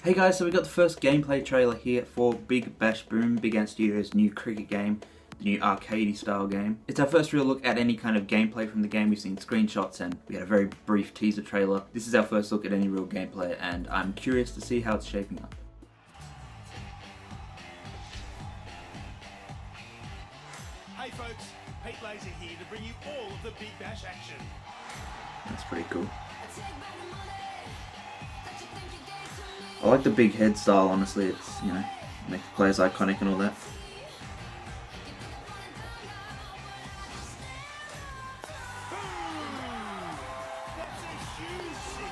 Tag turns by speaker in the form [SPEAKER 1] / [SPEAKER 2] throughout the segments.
[SPEAKER 1] Hey guys, so we got the first gameplay trailer here for Big Bash Boom, Big Ant Studios' new cricket game, the new arcadey style game. It's our first real look at any kind of gameplay from the game. We've seen screenshots and we had a very brief teaser trailer. This is our first look at any real gameplay and I'm curious to see how it's shaping up.
[SPEAKER 2] Hey folks, Pete Laser here to bring you all of the Big Bash action.
[SPEAKER 1] That's pretty cool. I like the big head style, honestly. It's, you know, makes the players iconic and all that.
[SPEAKER 2] That's a huge six.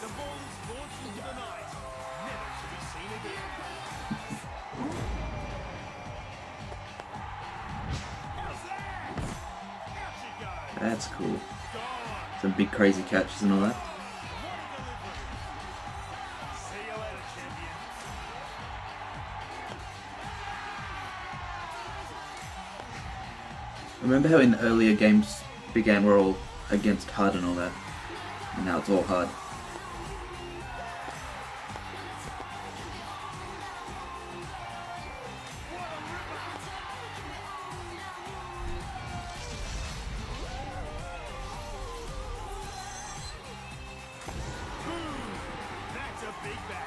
[SPEAKER 2] The ball is launched into the night, never to be seen again. How's that? Out you go.
[SPEAKER 1] That's cool.
[SPEAKER 2] Gone.
[SPEAKER 1] Some big crazy catches and all that.
[SPEAKER 2] See you later, champion.
[SPEAKER 1] Remember how in the earlier games began we're all against HUD and all that, and now it's all HUD.
[SPEAKER 2] That's a Big Bash.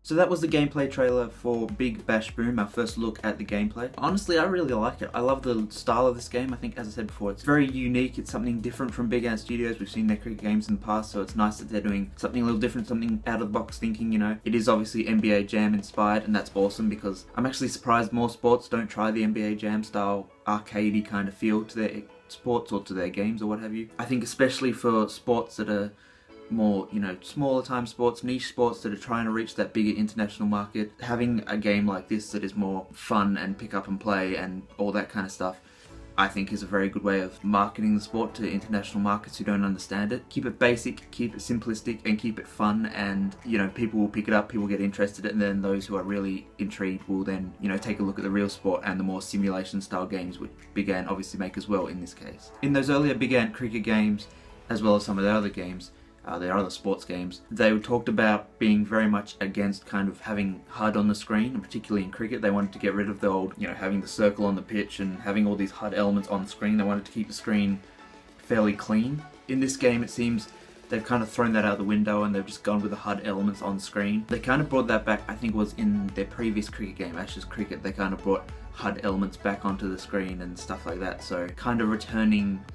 [SPEAKER 1] So that was the gameplay trailer for Big Bash Boom, our first look at the gameplay. Honestly, I really like it. I love the style of this game. I think, as I said before, it's very unique. It's something different from Big Ant Studios. We've seen their cricket games in the past, so it's nice that they're doing something a little different, something out of the box thinking, you know. It is obviously NBA Jam inspired, and that's awesome because I'm actually surprised more sports don't try the NBA Jam style arcadey kind of feel to their sports or to their games or what have you. I think especially for sports that are more, you know, smaller time sports, niche sports that are trying to reach that bigger international market, having a game like this that is more fun and pick up and play and all that kind of stuff, I think is a very good way of marketing the sport to international markets who don't understand it. Keep it basic, keep it simplistic, and keep it fun, and, you know, people will pick it up, people get interested, and then those who are really intrigued will then, you know, take a look at the real sport and the more simulation style games which Big Ant obviously make as well in this case. In those earlier Big Ant cricket games, as well as some of their other games, their other sports games, they talked about being very much against kind of having HUD on the screen, and particularly in cricket they wanted to get rid of the old, you know, having the circle on the pitch and having all these HUD elements on the screen. They wanted to keep the screen fairly clean. In this game it seems they've kind of thrown that out the window and they've just gone with the HUD elements on screen. They kind of brought that back, I think it was in their previous cricket game, Ashes Cricket, they kind of brought HUD elements back onto the screen and stuff like that, so kind of returning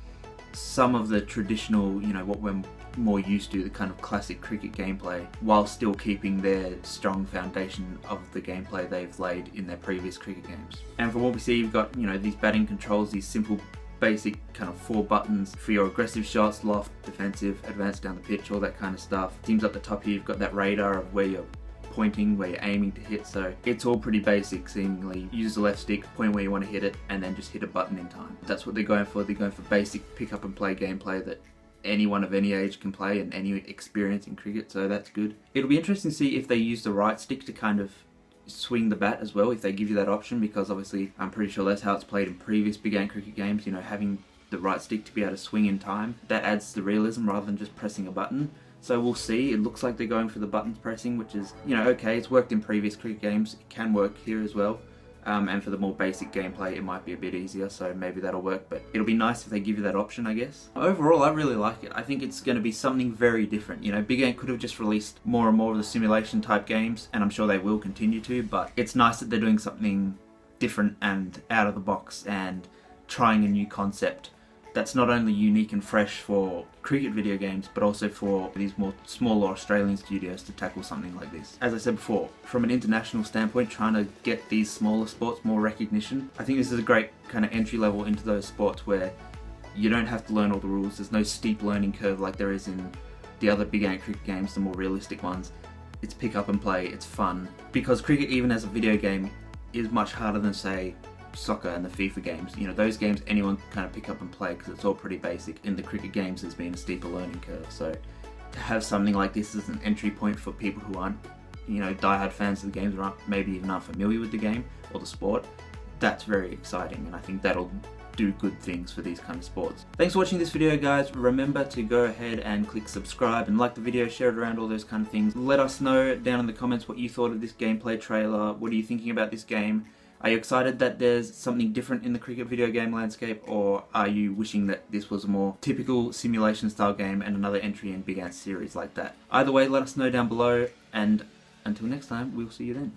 [SPEAKER 1] some of the traditional, you know, what we're more used to, the kind of classic cricket gameplay, while still keeping their strong foundation of the gameplay they've laid in their previous cricket games. And from what we see, you've got, you know, these batting controls, these simple basic kind of 4 buttons for your aggressive shots, loft, defensive, advance down the pitch, all that kind of stuff. Teams up the top here, you've got that radar of where you're pointing, where you're aiming to hit, so it's all pretty basic seemingly. Use the left stick, point where you want to hit it, and then just hit a button in time. That's what they're going for. They're going for basic pick up and play gameplay that anyone of any age can play and any experience in cricket, so that's good. It'll be interesting to see if they use the right stick to kind of swing the bat as well, if they give you that option, because obviously I'm pretty sure that's how it's played in previous Big Ant cricket games, you know, having the right stick to be able to swing in time. That adds the realism rather than just pressing a button. So we'll see. It looks like they're going for the buttons pressing, which is, you know, okay, it's worked in previous cricket games, it can work here as well. And for the more basic gameplay it might be a bit easier, so maybe that'll work, but it'll be nice if they give you that option, I guess. Overall, I really like it. I think it's going to be something very different. You know, Big Ant could have just released more and more of the simulation type games, and I'm sure they will continue to, but it's nice that they're doing something different and out of the box and trying a new concept that's not only unique and fresh for cricket video games, but also for these more smaller Australian studios to tackle something like this. As I said before, from an international standpoint, trying to get these smaller sports more recognition, I think this is a great kind of entry level into those sports where you don't have to learn all the rules. There's no steep learning curve like there is in the other Big Ant cricket games, the more realistic ones. It's pick up and play, it's fun. Because cricket, even as a video game, is much harder than, say, soccer and the FIFA games. You know, those games anyone can kind of pick up and play because it's all pretty basic. In the cricket games there's been a steeper learning curve, so to have something like this as an entry point for people who aren't, you know, diehard fans of the games or aren't, maybe even aren't familiar with the game or the sport, that's very exciting, and I think that'll do good things for these kind of sports. Thanks for watching this video, guys. Remember to go ahead and click subscribe and like the video, share it around, all those kind of things. Let us know down in the comments what you thought of this gameplay trailer. What are you thinking about this game? Are you excited that there's something different in the cricket video game landscape, or are you wishing that this was a more typical simulation style game and another entry in big ass series like that? Either way, let us know down below, and until next time, we'll see you then.